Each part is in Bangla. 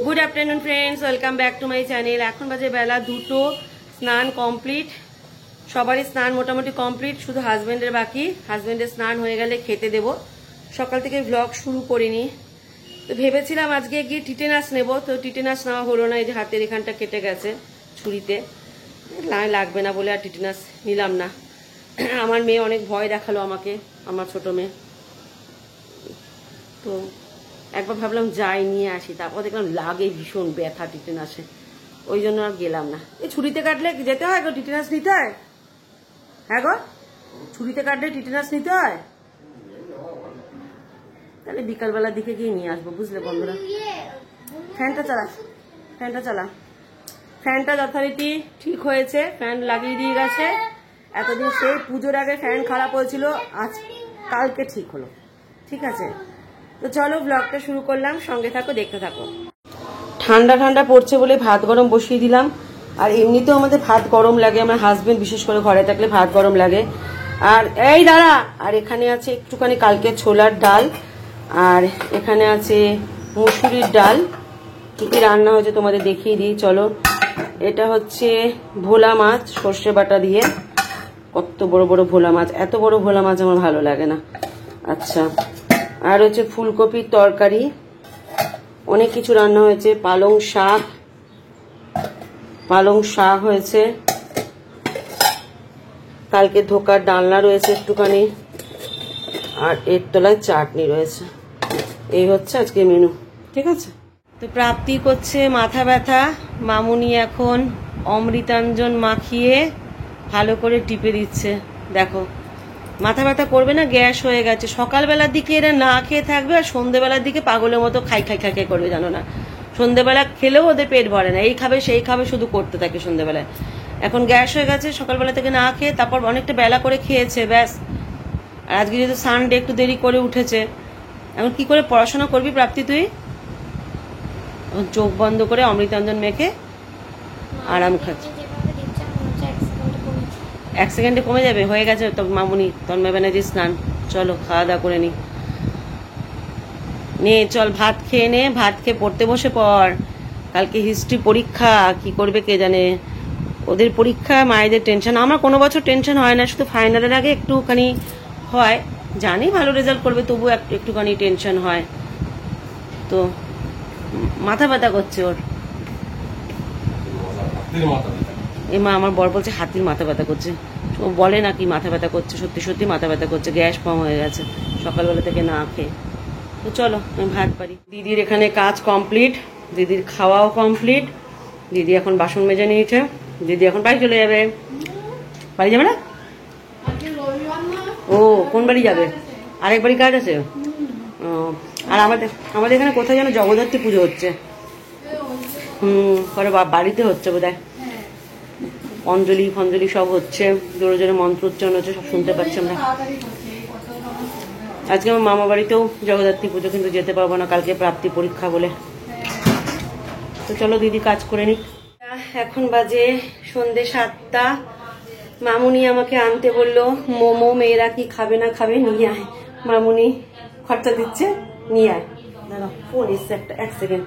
Good afternoon friends, welcome back to my channel. এখন বাজে বেলা 2টো। স্নান কমপ্লিট, সবারই স্নান মোটামুটি কমপ্লিট, শুধু হাজবেন্ডের বাকি। হাজবেন্ডের স্নান হয়ে গেলে খেতে দেব। সকাল থেকে ব্লগ শুরু করিনি, তো ভেবেছিলাম আজকে গিয়ে টিটেনাস নেব, তো টিটেনাস নেওয়া হলো না। এই যে হাতের এখানটা কেটে গেছে ছুরিতে, লাগবে না বলে আর টিটেনাস নিলাম না। আমার মেয়ে অনেক ভয় দেখালো আমাকে, আমার ছোট মেয়ে। তো একবার ভাবলাম যাই নিয়ে আসি, তারপর দেখলাম লাগে ভীষণ ব্যথা টিটেনাসে, ওই জন্য আর গেলাম না। এই ছুরিতে কাটলে যেতে হয় গো, টিটেনাস নিতে হয়? হ্যাঁ গো, ছুরিতে কাটলে টিটেনাস নিতে হয়? তাহলে বিকালবেলার দিকে গিয়ে নিয়ে আসবো, বুঝলে বন্ধুরা। ফ্যানটা চালা, ফ্যানটা চালা। ফ্যানটা যথারীতি ঠিক হয়েছে, ফ্যান লাগিয়ে দিয়ে গেছে। এতদিন সেই পুজোর আগে ফ্যান খারাপ হয়েছিল, আজ কালকে ঠিক হলো। ঠিক আছে, তো চলো ব্লগটা শুরু করলাম, সঙ্গে থাকো, দেখতে থাকো। ঠান্ডা ঠান্ডা পড়ছে বলে ভাত গরম বসিয়ে দিলাম। আর এমনিতেও আমাদের ভাত গরম লাগে, আমার হাজবেন্ড বিশেষ করে ঘরে থাকলে ভাত গরম লাগে। আর এই দাঁড়া, আর এখানে আছে একটুখানি কালকে ছোলার ডাল, আর এখানে আছে মুসুরির ডাল। কি কি রান্না হয়েছে তোমাদের দেখিয়ে দিই, চলো। এটা হচ্ছে ভোলা মাছ সর্ষে বাটা দিয়ে, কত বড় বড় ভোলা মাছ। এত বড় ভোলা মাছ আমার ভালো লাগে না। আচ্ছা, আর হচ্ছে ফুলকপির তরকারি, অনেক কিছু রান্না হয়েছে। পালং শাক হয়েছে, কালকে ধোকার ডালনা রয়েছে একটুখানি, আর এর তলায় চাটনি রয়েছে। এই হচ্ছে আজকে মেনু, ঠিক আছে। তো প্রাপ্তি করছে মাথা ব্যথা, মামুনি এখন অমৃতাঞ্জন মাখিয়ে ভালো করে টিপে দিচ্ছে। দেখো, মাথা ব্যথা করবে না, গ্যাস হয়ে গেছে। সকালবেলার দিকে এরা না খেয়ে থাকবে, আর সন্ধ্যেবেলার দিকে পাগলের মতো খাই করবে, জানো না। সন্ধ্যেবেলা খেলেও ওদের পেট ভরে না, এই খাবে সেই খাবে শুধু করতে থাকে সন্ধ্যেবেলায়। এখন গ্যাস হয়ে গেছে, সকালবেলা থেকে না খেয়ে, তারপর অনেকটা বেলা করে খেয়েছে, ব্যাস। আর আজকে যেহেতু সানডে একটু দেরি করে উঠেছে। এখন কি করে পড়াশোনা করবি প্রাপ্তি তুই? চোখ বন্ধ করে অমৃতাঞ্জন মেখে আরাম খাচ্ছে। 1 সেকেন্ডে কমে যাবে, হয়ে গেছে তো মামুনি তন্ময় ব্যানার্জির স্নান। চলো খাওয়া দাওয়া করে নে, চল ভাত খেয়ে নে, ভাত খেয়ে পড়তে বসে পড়। কালকে হিস্ট্রি পরীক্ষা, কি করবে কে জানে। ওদের পরীক্ষা, মায়েদের টেনশন। আমার কোনো বছর টেনশন হয় না, শুধু ফাইনালের আগে একটুখানি হয়। জানি ভালো রেজাল্ট করবে, তবু একটুখানি টেনশন হয়। তো মাথা ব্যথা করছে ওর। মা আমার বর বলছে হাতির মাথা ব্যথা করছে। ও বলে নাকি মাথা ব্যথা করছে, সত্যি সত্যি মাথা ব্যথা করছে, গ্যাস ফর্ম হয়ে গেছে সকালবেলা থেকে না খেয়ে। তো চলো আমি ভাত পারি। দিদির এখানে কাজ কমপ্লিট, দিদির খাওয়াও কমপ্লিট। দিদি এখন বাসন মেজে নিয়েছে। দিদি এখন বাড়ি চলে যাবে। বাড়ি যাবে না? ও কোন বাড়ি যাবে? আরেক বাড়ি কাজ আছে। আর আমাদের এখানে কোথায় যেন জগদ্ধাত্রী পুজো হচ্ছে। পরে বাড়িতে হচ্ছে বোধহয়। অঞ্জলি ফঞ্জলি সব হচ্ছে, জোরে জোরে মন্ত্র উচ্চারণ হচ্ছে, সব শুনতে পাচ্ছি আমরা। আজকে আমার মামা বাড়িতেও জগদ্ধাত্রী পুজো, কিন্তু যেতে পারবো না, কালকে প্রাপ্তি পরীক্ষা বলে। তো চলো দিদি কাজ করে নিক। এখন বাজে সন্ধ্যে 7টা। মামুনি আমাকে আনতে বললো মোমো, মেয়েরা কি খাবে না খাবে, নিয়ে আয়। মামুনি খরচা দিচ্ছে, নিয়ে আয়। দাঁড়া, ফোন এসছে একটা, 1 সেকেন্ড।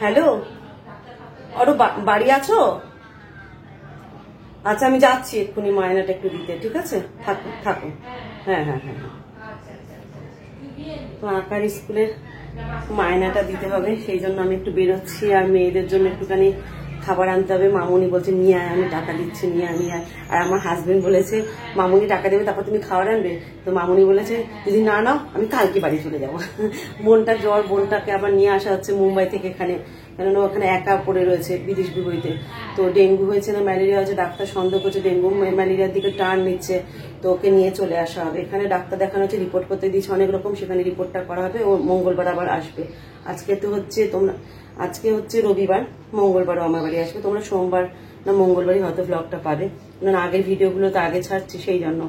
হ্যালো, আরো বাড়ি আছো? আচ্ছা আমি যাচ্ছি এক্ষুনি মায়নাটা একটু দিতে, ঠিক আছে? থাকো থাকো। হ্যাঁ হ্যাঁ হ্যাঁ, তো আঁকার স্কুলের মায়নাটা দিতে হবে, সেই জন্য আমি একটু বেরোচ্ছি। আর মেয়েদের জন্য একটুখানি খাবার আনতে হবে। মামুনি বলছে নিয়ে আয়, আমি টাকা দিচ্ছি, নিয়ে আয় নিয়ে আয়। আর আমার হাজবেন্ড বলেছে মামুনি টাকা দেবে, তারপর তুমি খাবার আনবে। তো মামুনি বলেছে যদি না নাও আমি কালকে বাড়ি চলে যাবো। বোনটার জ্বর, বোনটাকে আবার নিয়ে আসা হচ্ছে মুম্বাই থেকে এখানে, কেননা ওখানে একা পড়ে রয়েছে বিদেশ বিভূতিতে। তো ডেঙ্গু হয়েছে না ম্যালেরিয়া হয়েছে, ডাক্তার সন্দেহ করছে ডেঙ্গু ম্যালেরিয়ার দিকে টার্ন নিচ্ছে। তো ওকে নিয়ে চলে আসা হবে। এখানে ডাক্তার দেখানো হচ্ছে, রিপোর্ট করতে দিয়েছে অনেক রকম, সেখানে রিপোর্টটা করা হবে। ও মঙ্গলবার আবার আসবে। আজকে হচ্ছে রবিবার, মঙ্গলবারও আমার বাড়ি আসবে। তোমরা সোমবার না মঙ্গলবারই হয়তো ব্লগটা পাবে, কারণ আগের ভিডিওগুলো তো আগে ছাড়ছি, সেই জন্য।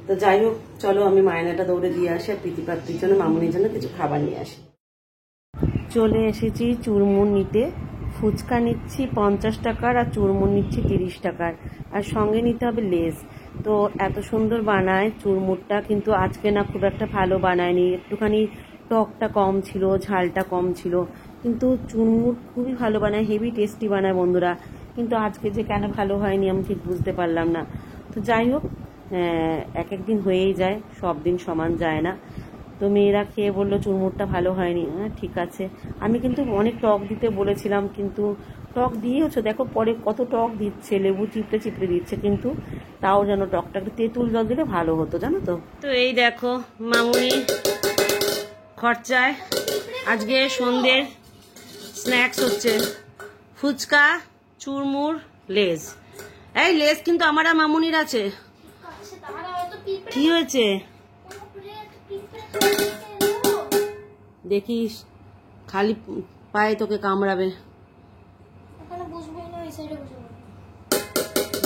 তো যাই হোক, চলো আমি মায়নাটা দৌড়ে দিয়ে আসি, আর প্রীতিপাত্রীর জন্য, মামুনির জন্য কিছু খাবার নিয়ে আসি। চলে এসেছি চুরমুর নিতে। ফুচকা নিচ্ছি 50 টাকার, আর চুরমুর নিচ্ছি 30 টাকার, আর সঙ্গে নিতে হবে লেস। তো এত সুন্দর বানায় চুরমুরটা, কিন্তু আজকে না খুব একটা ভালো বানায়নি, একটুখানি টকটা কম ছিল, ঝালটা কম ছিল, কিন্তু চুরমুর খুবই ভালো বানায়, হেভি টেস্টি বানায় বন্ধুরা। কিন্তু আজকে যে কেন ভালো হয়নি আমি ঠিক বুঝতে পারলাম না। তো যাই হোক, এক একদিন হয়েই যায়, সব দিন সমান যায় না। তো মেয়েরা খেয়ে বললো চুরমুরটা ভালো হয়নি। হ্যাঁ ঠিক আছে, আমি কিন্তু অনেক টক দিতে বলেছিলাম, কিন্তু টক দিয়েওছো, দেখো পরে কত টক দিচ্ছে, লেবু চিপড়ে চিপড়ে দিচ্ছে, কিন্তু তাও যেন টকটা একটু তেঁতুল জল দিলে ভালো হতো, জানো তো। তো এই দেখো মামুনি খরচায় আজকে সন্ধ্যের স্ন্যাক্স হচ্ছে ফুচকা, চুরমুর, লেজ। এই লেজ কিন্তু আমার আর মামুনির আছে। কি হয়েছে দেখিস, খালি পায়ে তোকে কামড়াবে।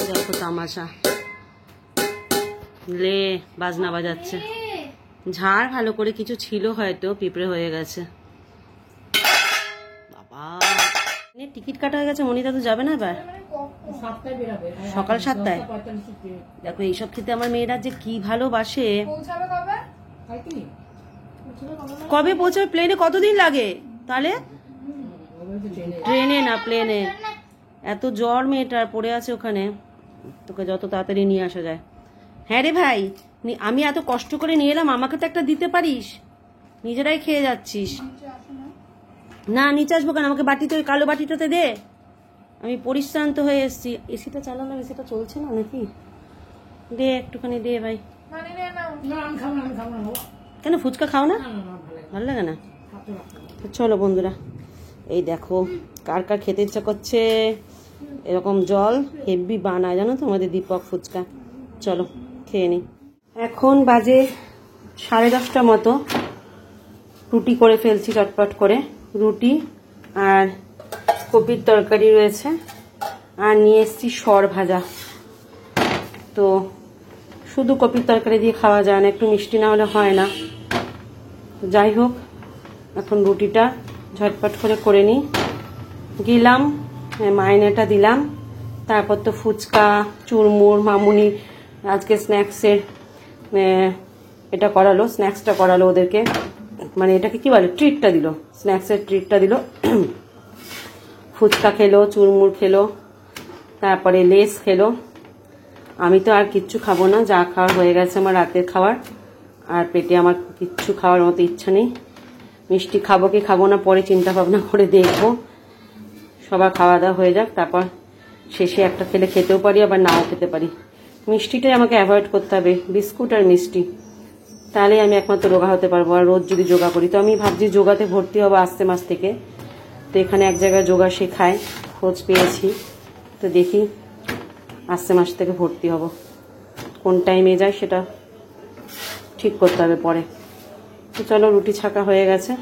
দেখো তামাশা, লে বাজনা বাজাচ্ছে। ঝাড় ভালো করে, কিছু ছিল হয়তো, পিঁপড়ে হয়ে গেছে। বাবা টিকিট কাটা হয়ে গেছে, মনিতা তো যাবে না এবার, সকাল 7টায়। দেখো এইসব খেতে আমার মেয়েরা যে কি ভালোবাসে। কবে পৌঁছাবে? প্লেনে কতদিন লাগে তাহলে? ট্রেনে না প্লেনে? এত জ্বর মেয়েটার, পড়ে আছে ওখানে, তোকে যত তাড়াতাড়ি নিয়ে আসা যায়। হ্যাঁ রে ভাই, আমি এত কষ্ট করে নিয়ে এলাম, আমাকে তো একটা দিতে পারিস, নিজেরাই খেয়ে যাচ্ছিস। না নিচে আসবো কেন, আমাকে বাটিতে, ওই কালো বাটিটাতে দে, আমি পরিশ্রান্ত হয়ে এসেছি। এসিটা চালালাম, এসিটা চলছে না নাকি? দে একটুখানি দে ভাই। কেন ফুচকা খাও না? ভালো লাগে না? চলো বন্ধুরা, এই দেখো কার কার খেতে ইচ্ছা করছে এরকম জল হেভি বানায়, জানো তো আমাদের দীপক ফুচকা। চলো খেয়ে নি। এখন বাজে 10:30 মতো। রুটি করে ফেলছি চটপট করে, রুটি আর কপির তরকারি রয়েছে, আর নিয়ে এসছি সর ভাজা। তো শুধু কপির তরকারি দিয়ে খাওয়া যায় না, একটু মিষ্টি না হলে হয় না। যাই হোক, এখন রুটিটা ঝটপট করে নিই। গেলাম মাইনেটা দিলাম, তারপর তো ফুচকা, চুরমুর, মামুনি আজকে স্ন্যাক্সের এটা করালো, স্ন্যাক্সটা করালো ওদেরকে, মানে এটাকে কি বলে, ট্রিটটা দিল, স্ন্যাক্সের ট্রিটটা দিল। ফুচকা খেলো, চুরমুর খেলো, তারপরে লেস খেলো। আমি তো আর কিচ্ছু খাবো না, যা খাওয়ার হয়ে গেছে আমার রাতের খাবার, আর পেটে আমার কিচ্ছু খাওয়ার মতো ইচ্ছা নেই। মিষ্টি খাবো কি খাবো না পরে চিন্তা ভাবনা করে দেখবো, সবার খাওয়া দাওয়া হয়ে যাক, তারপর শেষে একটা খেলে খেতেও পারি, আবার নাও খেতে পারি। মিষ্টিটাই আমাকে অ্যাভয়েড করতে হবে, বিস্কুট আর মিষ্টি, তাহলেই আমি একমাত্র রোগা হতে পারবো। আর রোজ যদি যোগা করি, তো আমি ভাবছি যোগাতে ভর্তি হবো আসতে মাস থেকে। তো এখানে এক জায়গায় যোগা শেখায়, খোঁজ পেয়েছি, তো দেখি আসতে মাস থেকে ভর্তি হব। কোন টাইমে যায় সেটা ঠিক করতে হবে পরে। তো চলো, রুটি ছাকা হয়ে গেছে,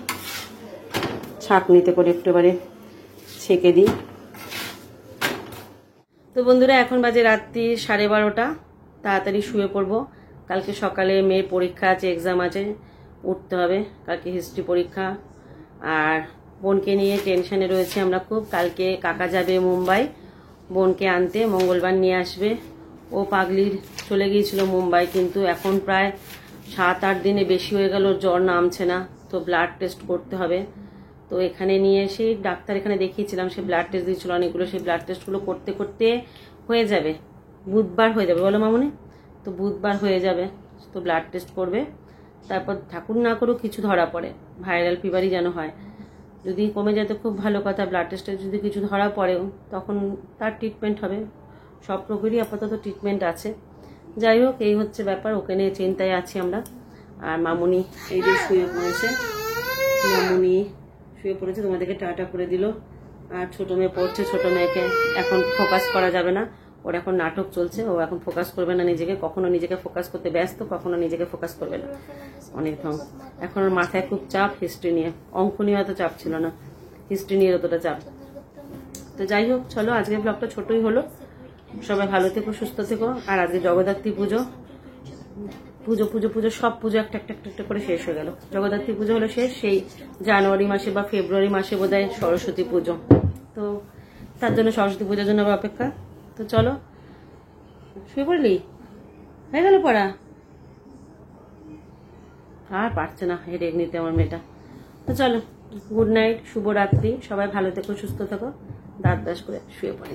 ছাঁকনিতে করে একটুবারে ছেঁকে দিই। তো বন্ধুরা এখন বাজে রাত্রি 12:30, তাড়াতাড়ি শুয়ে পড়বো। কালকে সকালে মেয়ের পরীক্ষা আছে, এক্সাম আছে, উঠতে হবে, কালকে হিস্ট্রি পরীক্ষা। আর বোনকে নিয়ে টেনশনে রয়েছে আমরা খুব। কালকে কাকা যাবে মুম্বাই বোনকে আনতে, মঙ্গলবার নিয়ে আসবে। ও পাগলির চলে গিয়েছিল মুম্বাই, কিন্তু এখন প্রায় 7-8 দিনে বেশি হয়ে গেল, জ্বর নামছে না, তো ব্লাড টেস্ট করতে হবে। তো এখানে নিয়ে এসে ডাক্তার এখানে দেখিয়েছিলাম, সে ব্লাড টেস্ট দিয়েছিল অনেকগুলো, সেই ব্লাড টেস্টগুলো করতে করতে হয়ে যাবে, বুধবার হয়ে যাবে, বলো মামুনি? তো বুধবার হয়ে যাবে, তো ব্লাড টেস্ট করবে, তারপর ঠাকুর না করুক কিছু ধরা পড়ে, ভাইরাল ফিভারই যেন হয়। যদি কমে যায় তো খুব ভালো কথা, ব্লাড টেস্টে যদি কিছু ধরা পড়েও তখন তার ট্রিটমেন্ট হবে। সব রোগেরই আপাতত ট্রিটমেন্ট আছে। যাই হোক, এই হচ্ছে ব্যাপার, ওকে নিয়ে চিন্তায় আছি আমরা। আর মামুনি এই যে শুয়ে পড়েছে, মামুনি শুয়ে পড়েছে, তোমাদেরকে টাটা করে দিল। আর ছোট মেয়ে পড়ছে, ছোট মেয়েকে এখন ফোকাস করা যাবে না, ওর এখন নাটক চলছে, ও এখন ফোকাস করবে না নিজেকে, কখনো নিজেকে ফোকাস করতে ব্যস্ত, কখনো নিজেকে ফোকাস করবে না, অনেক ঢং। এখন ওর মাথায় খুব চাপ হিস্ট্রি নিয়ে, অঙ্ক নিয়ে অত চাপ ছিল না, হিস্ট্রি নিয়ে অতটা চাপ। তো যাই হোক, চলো আজকের ব্লগটা ছোটই হলো, সবাই ভালো থেকো, সুস্থ থেকো। আর আজকে জগদ্ধাত্রী পুজো, পুজো পুজো পুজো সব পুজো একটা একটা একটা করে শেষ হয়ে গেল। জগদ্ধাত্রী পুজো হলো শেষ, সেই জানুয়ারি মাসে বা ফেব্রুয়ারি মাসে বোধহয় সরস্বতী পুজো, তো তার জন্য সরস্বতী পুজোর জন্য আবার অপেক্ষা। তো চলো, শুয়ে পড়লি? হয়ে গেল পড়া? আর পারছে না হেডেক নিতে আমার মেয়েটা। তো চলো, গুড নাইট, শুভরাত্রি, সবাই ভালো থেকো, সুস্থ থেকো, দাঁত ব্রাশ করে শুয়ে পড়ে।